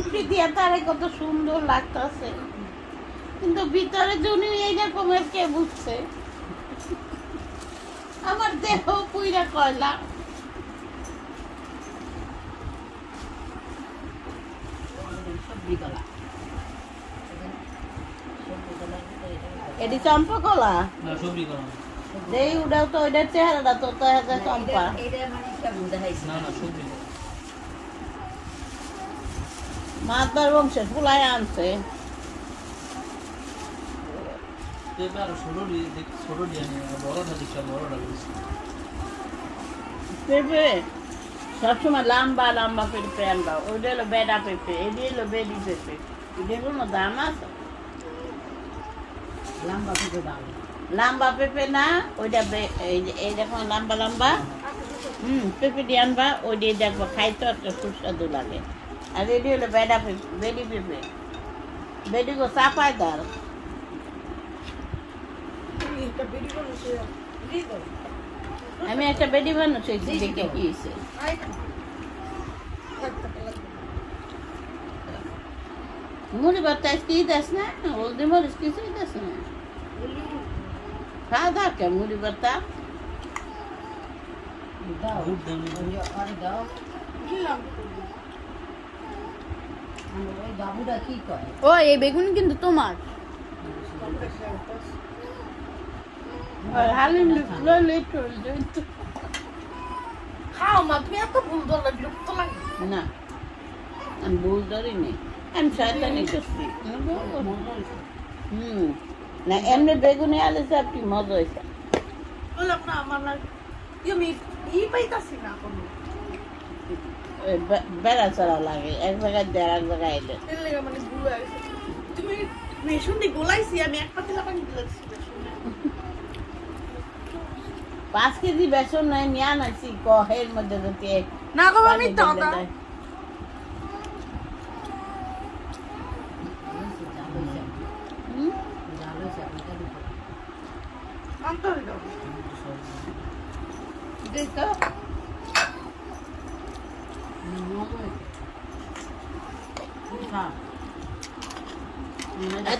পেঁপে দিয়া তারে কত সুন্দর লাগতেছে, কিন্তু ভিতরে জুনি এইরকমের কে বুঝছে। আমার দেহ পুইরা কয়লা। এটি চম্পা কলা এই উড়াও তো ওইটার চেহারাটা তো চম্পা। মাতবার বংশের ফুলাই আনছে। পেঁপে সবসময় লম্বা লম্বা পেঁপে আনবা, ওইটা হলো বেডা পেঁপে, এটি হলো বেডি পেঁপে। এটার কোনো দাম আছে? লম্বা পেঁপে না ওইটা, এই দেখো লম্বা লম্বা পেঁপে দিয়ে আনবা, ওই দিয়ে দেখবো খাইতে একটা সুস্বাদু লাগে। আর এটি হলো বেডা পেঁপে, বেডি পেঁপে, বেডি গো চাপায় দার। আমি একটা বেডি বানাচ্ছি, দেখে কি হয়েছে। মুড়ি ভর্তা কি দাস না, হলদি মরিচ কিছুই দাস না, খাওয়া দাওয়া কে মুড়ি ভর্তা। ও এই বেগুন কিন্তু তোমার। খাও মা, তুমি এত ভুল ধরলে বিরক্ত লাগে না। আমি ভুল ধরিনি, আমি শয়তানি করছি। না এমনি বেগুনি আলু চাপটি মজা হয়েছে। বললাম না আমার আমি পাইতাছি না কোনো বেড়া চড়া লাগে, এক জায়গায় দেয় এক জায়গায় এলে মানে ভুল হয়ে গেছে। তুমি বেসন দিয়ে গোলাইছি, আমি এক পাতিলা পানি দিয়েছি। 5 কেজি বেসন নয় নিয়ে আনাইছি, এর মধ্যে যদি না গো আমি দাদা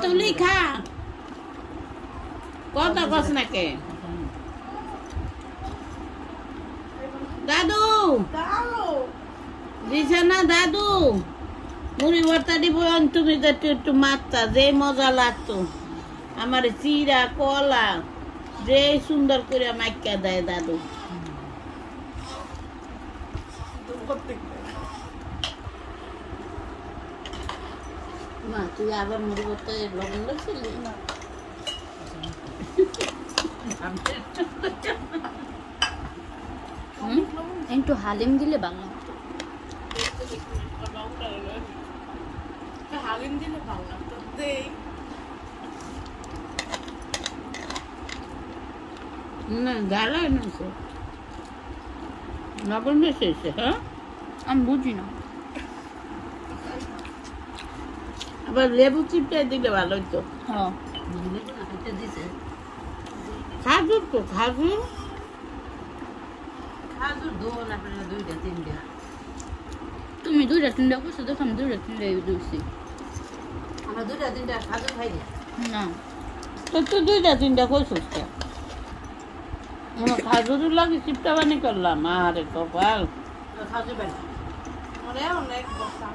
তুই খা কথা কস না কে দাদু দিছে না দাদু মুড়ি ভর্তা দিব। তুমি তো একটু মাত্রা যে মজা লাগতো, আমার চিরা কলা যে সুন্দর করে মাইকা দেয় দাদু। মা তুই আবার মুড়ি ভর্তা লবণ লাগছিলি না? একটু হালিম দিলে ভালো। হালিম দিলে ভালো লাগতো। না জ্বালায় না, লবণ বেশি হয়েছে। হ্যাঁ আমি বুঝি না। আবার লেবু চিপটাই দিলে ভালো হতো। হ্যাঁ খাজুর তো খাজুর তুমি 2টা 3টা করছো, দেখো আমি 2টা 3টা দিচ্ছি। আমরা 2টা 3টা খাজুর খাই না তো তুই 2টা 3টা করছিস কে? খাজুর লাগে চিপটা বানি করলাম। আরে কপাল, খাজুর বানি অনেক বসা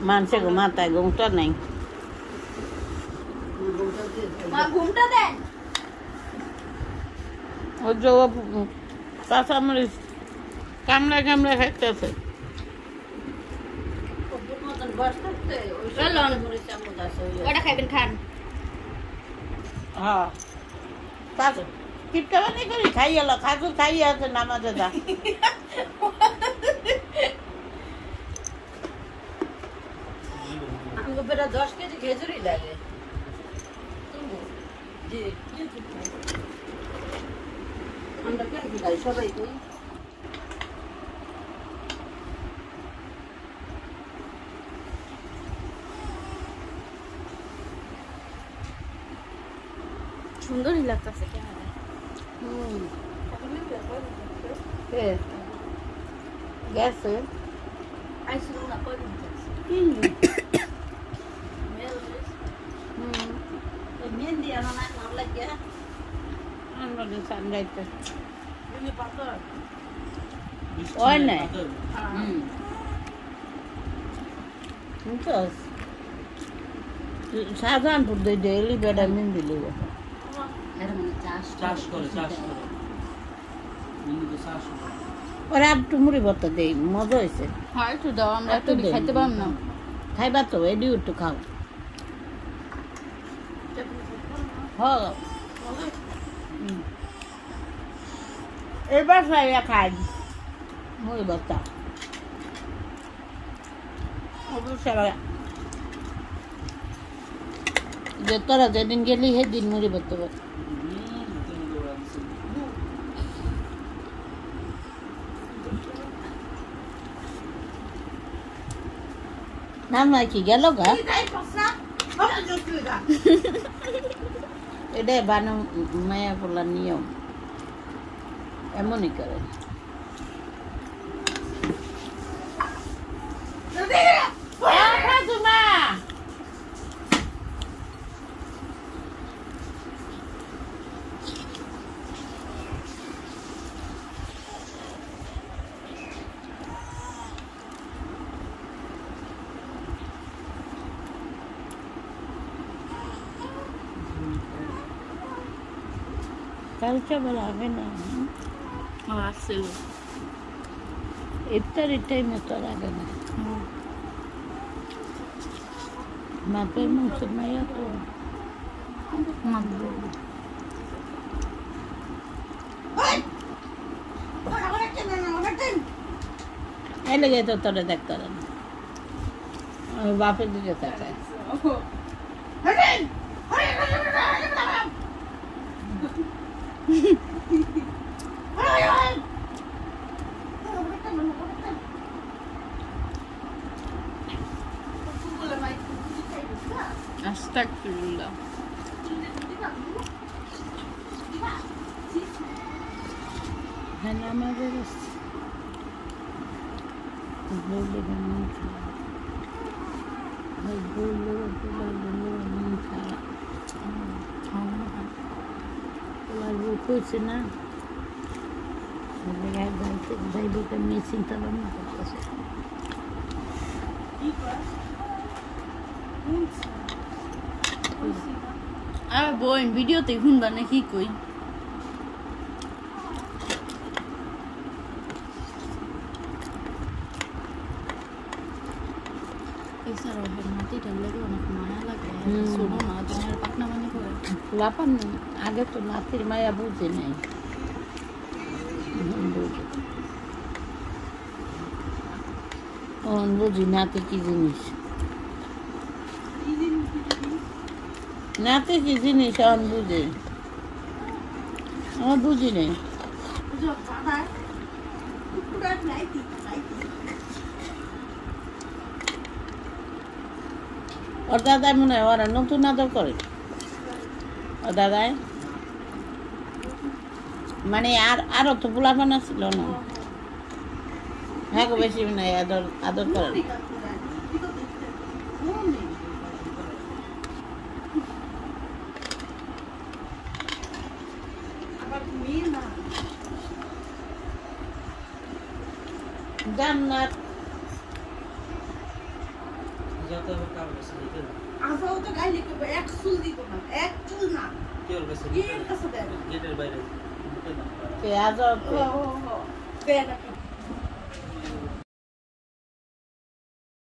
মানুষের মাথায় ঘুমটা নাই। ঘুমটা দেন ওই যে কাঁচামরিচ কামড়ায় কামড়ায় খাইতেছে। ওটা খাইবেন, খান। হ্যাঁ চিপটা বানি করি খাই এলো, খাজুর খাই আছে নামাজে যা। বেটা 10 কেজি খেজুরি লাগে। আমরা কেন খাই সবাই তো সুন্দরই লাগতেছে ক্যামেরায়। কে গেছে আইছিল না কইদিন যাচ্ছে কি মেল মেহেন্দি আনা না নাম লাগিয়া আমরা সানলাইট তুমি পাতর ওই নাই হুম বুঝছস শাহজাহানপুর দিয়ে ডেইলি বেড়া মেহেন্দি লিব এরা মানে চাষ চাষ করে মিনি তো চাষ করে ওরা একটু মুড়ি ভর্তা দেই মজা হয়েছে হয় একটু দাও আমরা একটু একটু দে। খাইতে পারব না খাইবা তো এডিও একটু খাও হ এবার খাইয়া খাই মুড়ি ভর্তা অবশ্যই যে তোরা যেদিন গেলি সেদিন মুড়ি ভর্তা কর। নাম নাই কি গেল গা যাই পাসনা বাবা জুতুই গা এটাই বানো মায়া বলার নিয়ম এমনই করে কালকে বলা হবে না আসছিল ইফতারি টাইমে তো লাগে না মাপের মাংস মাইয়া তো এই লেগে তো তোরা দেখতে না বাপের দিকে তাকায় আস্তাগফিরুল্লাহ হ্যাঁ আমাদের বললে মন খারাপ বললে মন খারাপ তোমার বউ কইছে না যাইব কেমনি চিন্তা ভাবনা করতেছে আর বোন ভিডিওতে শুনবা না কি কই এছাড়াও মাটিটা লেগে অনেক মায়া লাগে শোনো না তোমার পাকনা মানে করে লাপান আগে তো নাতির মায়া বুঝে নাই বুঝি নাতি কি জিনিস নাতি কি জিনিস এখন বুঝে আমার বুঝি নেই ওর দাদাই মনে হয় ওরা নতুন আদর করে ও দাদাই মানে আরো তো পোলাপানা ছিল না হ্যাঁ গো বেশি নাই আদর আদর করে না। জান্নাত যাতে আবার কার কাছে দিতে না আসাও তো গাইলে কইবো এক চুল দিব না এক চুল না কেউর কাছে এর কাছে দেন গেটের বাইরে দিতে না কে আজব ও ও ও দেন